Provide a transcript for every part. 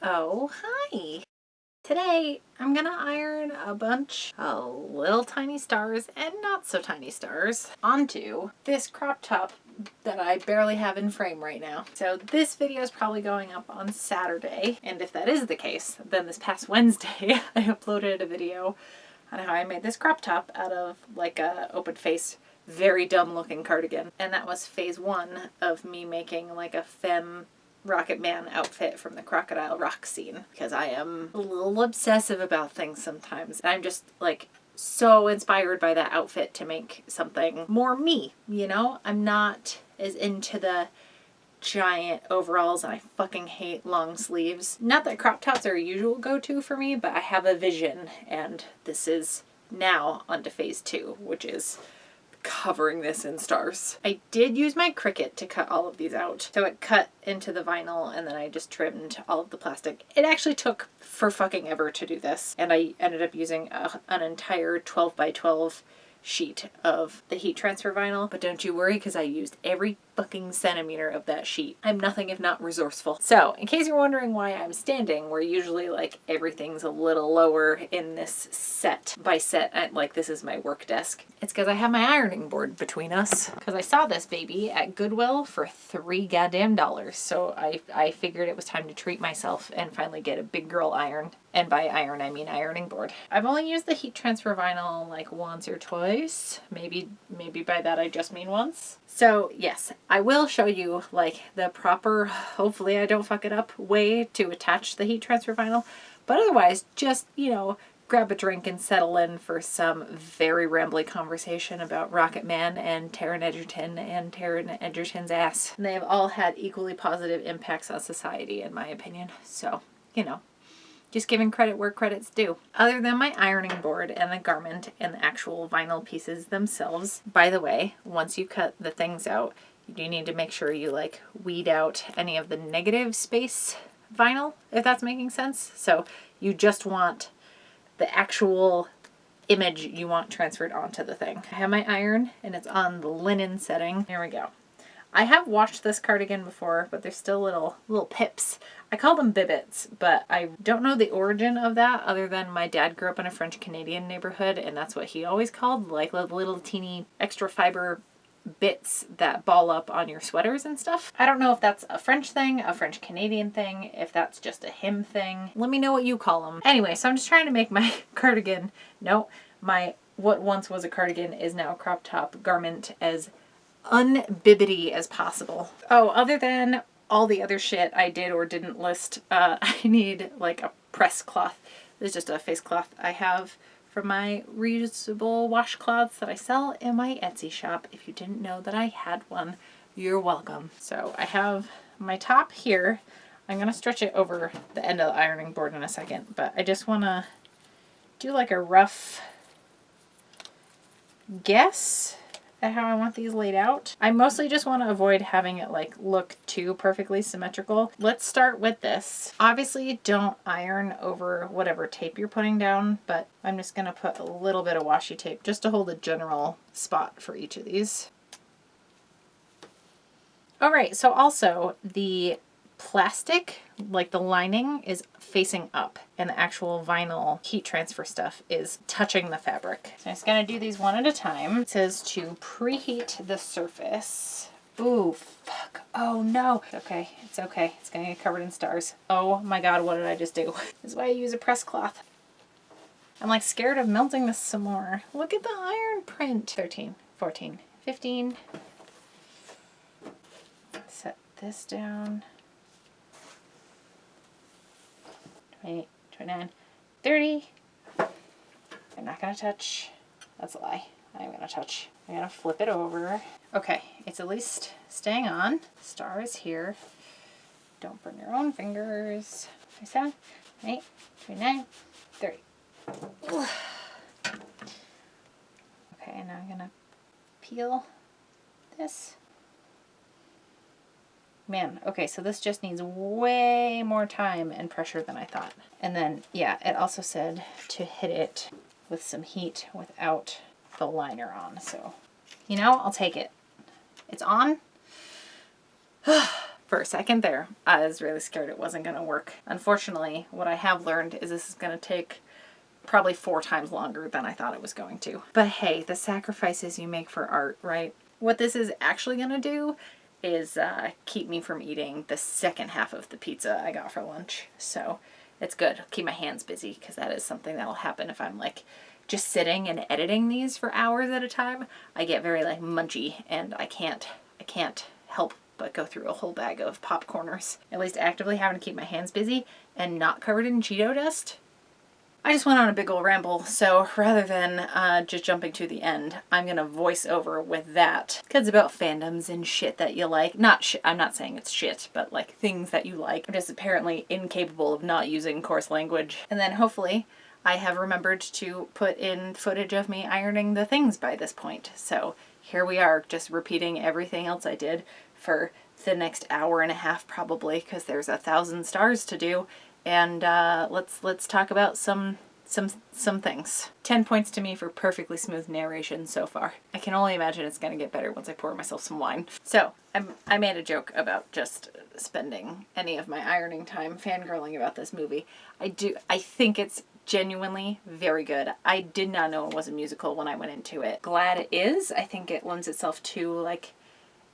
Oh, hi! Today I'm gonna iron a bunch of little tiny stars and not so tiny stars onto this crop top that I barely have in frame right now. So this video is probably going up on Saturday, and if that is the case, then this past Wednesday I uploaded a video on how I made this crop top out of like a open face, very dumb looking cardigan. And that was phase one of me making like a femme Rocketman outfit from the Crocodile Rock scene, because I am a little obsessive about things sometimes. I'm just like so inspired by that outfit to make something more me, you know? I'm not as into the giant overalls, and I fucking hate long sleeves. Not that crop tops are a usual go-to for me, but I have a vision, and this is now onto phase two, which is covering this in stars. I did use my Cricut to cut all of these out. So it cut into the vinyl and then I just trimmed all of the plastic. It actually took for fucking ever to do this. And I ended up using an entire 12 by 12 sheet of the heat transfer vinyl. But don't you worry, because I used every fucking centimeter of that sheet. I'm nothing if not resourceful. So in case you're wondering why I'm standing, where usually like everything's a little lower in this set by set, like this is my work desk, it's because I have my ironing board between us. Because I saw this baby at Goodwill for $3 goddamn. So I figured it was time to treat myself and finally get a big girl iron. And by iron, I mean ironing board. I've only used the heat transfer vinyl like once or twice. Maybe by that I just mean once. So yes, I will show you like the proper, hopefully I don't fuck it up, way to attach the heat transfer vinyl. But otherwise, just, you know, grab a drink and settle in for some very rambly conversation about Rocketman and Taron Egerton and Taron Egerton's ass. And they have all had equally positive impacts on society, in my opinion. So, you know, just giving credit where credit's due. Other than my ironing board and the garment and the actual vinyl pieces themselves, by the way, once you cut the things out, you do need to make sure you like weed out any of the negative space vinyl, if that's making sense. So you just want the actual image you want transferred onto the thing. I have my iron and it's on the linen setting. There we go. I have washed this cardigan before, but there's still little pips. I call them bibbits, but I don't know the origin of that other than my dad grew up in a French Canadian neighborhood and that's what he always called like little teeny extra fiber bits that ball up on your sweaters and stuff. I don't know if that's a French thing, a French Canadian thing, if that's just a him thing. Let me know what you call them. Anyway, so I'm just trying to make my cardigan, my what once was a cardigan is now a crop top garment as unbibbity as possible. Oh, other than all the other shit I did or didn't list, I need like a press cloth. This is just a face cloth I have from my reusable washcloths that I sell in my Etsy shop. If you didn't know that I had one, you're welcome. So I have my top here. I'm gonna stretch it over the end of the ironing board in a second, but I just wanna do like a rough guess at how I want these laid out. I mostly just want to avoid having it like look too perfectly symmetrical. Let's start with this. Obviously don't iron over whatever tape you're putting down, but I'm just going to put a little bit of washi tape just to hold a general spot for each of these. All right, so also the plastic, like the lining, is facing up and the actual vinyl heat transfer stuff is touching the fabric. So I'm just gonna do these one at a time. It says to preheat the surface. Ooh, fuck. Oh no. Okay, it's okay. It's gonna get covered in stars. Oh my god, what did I just do? This is why I use a press cloth. I'm like scared of melting this some more. Look at the iron print. 13, 14, 15. Set this down. 28, 29, 30. I'm not gonna touch. That's a lie. I'm gonna touch. I'm gonna flip it over. Okay, it's at least staying on. Star is here. Don't burn your own fingers. 27, 28, 29, 30. Okay, now I'm gonna peel this. Man, okay, so this just needs way more time and pressure than I thought. And then, yeah, it also said to hit it with some heat without the liner on. So, you know, I'll take it. It's on. For a second there, I was really scared it wasn't going to work. Unfortunately, what I have learned is this is going to take probably 4 times longer than I thought it was going to. But hey, the sacrifices you make for art, right? What this is actually going to do is keep me from eating the second half of the pizza I got for lunch. So it's good. Keep my hands busy, because that is something that'll happen if I'm like just sitting and editing these for hours at a time. I get very like munchy, and I can't help but go through a whole bag of popcorners. At least actively having to keep my hands busy and not covered in Cheeto dust. I just went on a big old ramble, so rather than just jumping to the end, I'm gonna voice over with that. Because it's about fandoms and shit that you like. I'm not saying it's shit, but like things that you like. I'm just apparently incapable of not using coarse language. And then hopefully I have remembered to put in footage of me ironing the things by this point. So here we are, just repeating everything else I did for the next hour and a half probably, because there's 1,000 stars to do. And let's talk about some things. 10 points to me for perfectly smooth narration so far. I can only imagine it's gonna get better once I pour myself some wine. So I made a joke about just spending any of my ironing time fangirling about this movie. I think it's genuinely very good. I did not know it was a musical when I went into it. Glad it is. I think it lends itself to like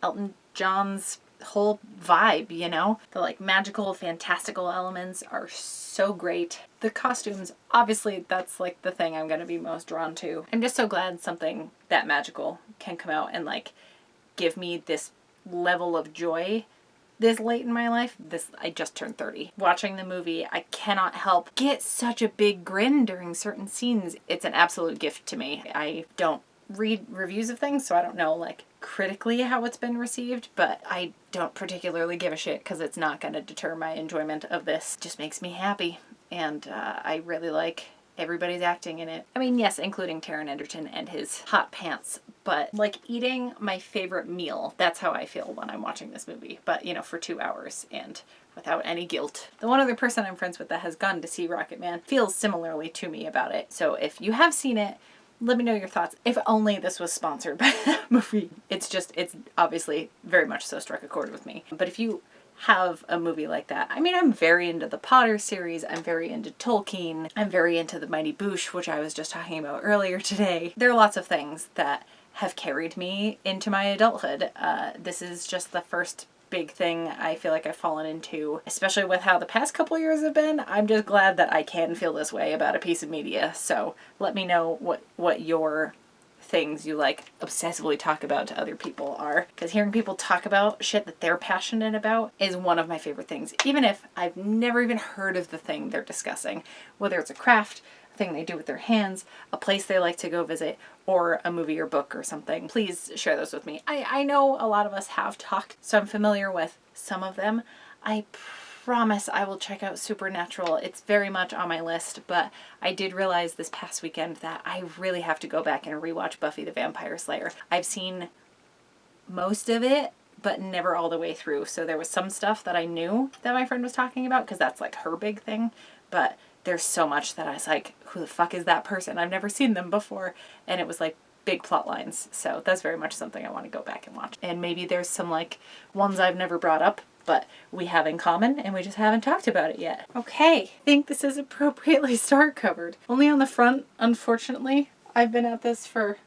Elton John's whole vibe, you know? The like magical, fantastical elements are so great. The costumes, obviously that's like the thing I'm gonna be most drawn to. I'm just so glad something that magical can come out and like give me this level of joy this late in my life. I just turned 30. Watching the movie, I cannot help get such a big grin during certain scenes. It's an absolute gift to me. I don't read reviews of things, so I don't know like critically how it's been received, but I don't particularly give a shit because it's not going to deter my enjoyment of this. It just makes me happy, and I really like everybody's acting in it. I mean, yes, including Taron Egerton and his hot pants, but like eating my favorite meal. That's how I feel when I'm watching this movie, but you know, for 2 hours and without any guilt. The one other person I'm friends with that has gone to see Rocketman feels similarly to me about it. So if you have seen it, let me know your thoughts. If only this was sponsored by that movie. It's obviously very much so struck a chord with me. But if you have a movie like that, I mean, I'm very into the Potter series. I'm very into Tolkien. I'm very into the Mighty Boosh, which I was just talking about earlier today. There are lots of things that have carried me into my adulthood. This is just the first big thing I feel like I've fallen into, especially with how the past couple years have been. I'm just glad that I can feel this way about a piece of media. So let me know what your things you like obsessively talk about to other people are, because hearing people talk about shit that they're passionate about is one of my favorite things, even if I've never even heard of the thing they're discussing, whether it's a craft, a thing they do with their hands, a place they like to go visit, or a movie or book or something. Please share those with me. I know a lot of us have talked, so I'm familiar with some of them. I promise I will check out Supernatural. It's very much on my list, but I did realize this past weekend that I really have to go back and rewatch Buffy the Vampire Slayer. I've seen most of it, but never all the way through. So there was some stuff that I knew that my friend was talking about, because that's like her big thing, but there's so much that I was like, who the fuck is that person? I've never seen them before. And it was like big plot lines. So that's very much something I want to go back and watch. And maybe there's some like ones I've never brought up, but we have in common and we just haven't talked about it yet. Okay, I think this is appropriately star covered. Only on the front, unfortunately. I've been at this for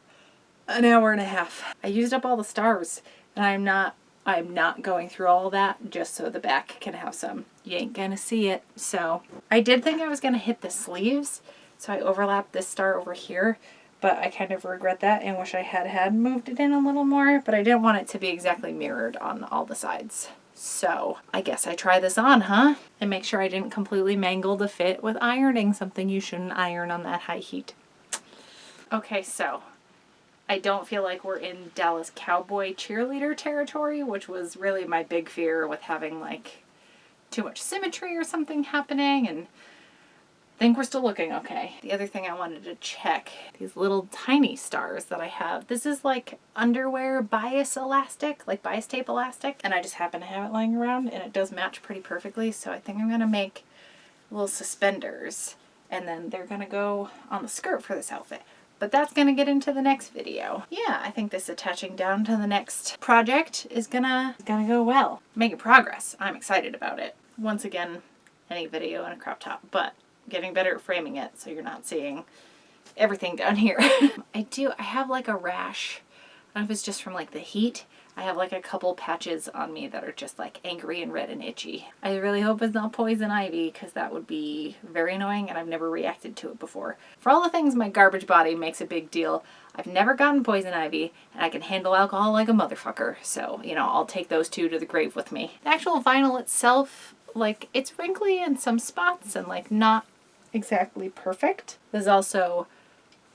an hour and a half. I used up all the stars, and I'm not going through all that just so the back can have some. You ain't gonna see it. So I did think I was gonna hit the sleeves, so I overlapped this star over here, but I kind of regret that and wish I had moved it in a little more, but I didn't want it to be exactly mirrored on all the sides. So I guess I try this on, huh? And make sure I didn't completely mangle the fit with ironing, something you shouldn't iron on that high heat. Okay, so I don't feel like we're in Dallas Cowboy cheerleader territory, which was really my big fear with having like too much symmetry or something happening, and I think we're still looking okay. The other thing I wanted to check, these little tiny stars that I have. This is like underwear bias elastic, like bias tape elastic, and I just happen to have it lying around and it does match pretty perfectly, so I think I'm gonna make little suspenders, and then they're gonna go on the skirt for this outfit. but that's gonna get into the next video. Yeah, I think this attaching down to the next project is gonna go well. Making progress. I'm excited about it. Once again, any video in a crop top, but getting better at framing it so you're not seeing everything down here. I have like a rash. I don't know if it's just from like the heat. I have like a couple patches on me that are just like angry and red and itchy. I really hope it's not poison ivy because that would be very annoying and I've never reacted to it before. For all the things my garbage body makes a big deal, I've never gotten poison ivy and I can handle alcohol like a motherfucker. So, you know, I'll take those two to the grave with me. The actual vinyl itself, like it's wrinkly in some spots and like not exactly perfect. There's also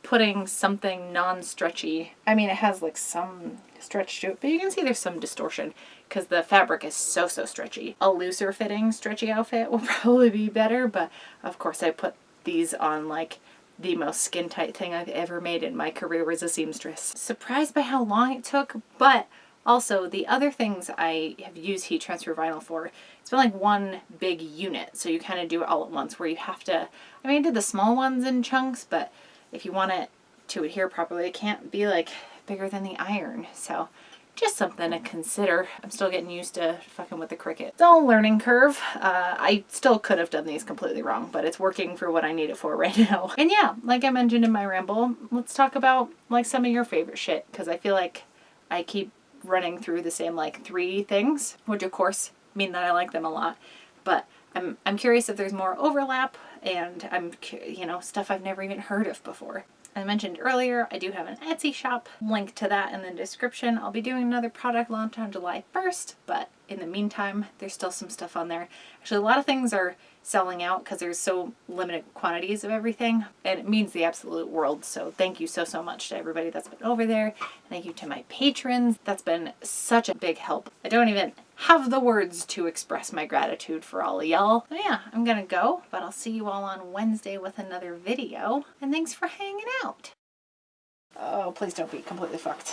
putting something non-stretchy. I mean, it has like some stretch to it, but you can see there's some distortion because the fabric is so stretchy. A looser fitting stretchy outfit will probably be better, but of course I put these on like the most skin tight thing I've ever made in my career as a seamstress. Surprised by how long it took, but also the other things I have used heat transfer vinyl for, it's been like one big unit, so you kind of do it all at once where you have to, I mean I did the small ones in chunks, but if you want it to adhere properly, it can't be like bigger than the iron. So just something to consider. I'm still getting used to fucking with the Cricut. It's all a learning curve. I still could have done these completely wrong, but it's working for what I need it for right now. And yeah, like I mentioned in my ramble, let's talk about like some of your favorite shit, because I feel like I keep running through the same like 3 things, which of course mean that I like them a lot, but I'm curious if there's more overlap, and you know, stuff I've never even heard of before. I mentioned earlier, I do have an Etsy shop. Link to that in the description. I'll be doing another product launch on July 1st, but in the meantime, there's still some stuff on there. Actually, a lot of things are selling out because there's so limited quantities of everything, and it means the absolute world. So thank you so much to everybody that's been over there. Thank you to my patrons. That's been such a big help. I don't even have the words to express my gratitude for all of y'all. So yeah, I'm gonna go, but I'll see you all on Wednesday with another video, and thanks for hanging out. Oh, please don't be completely fucked.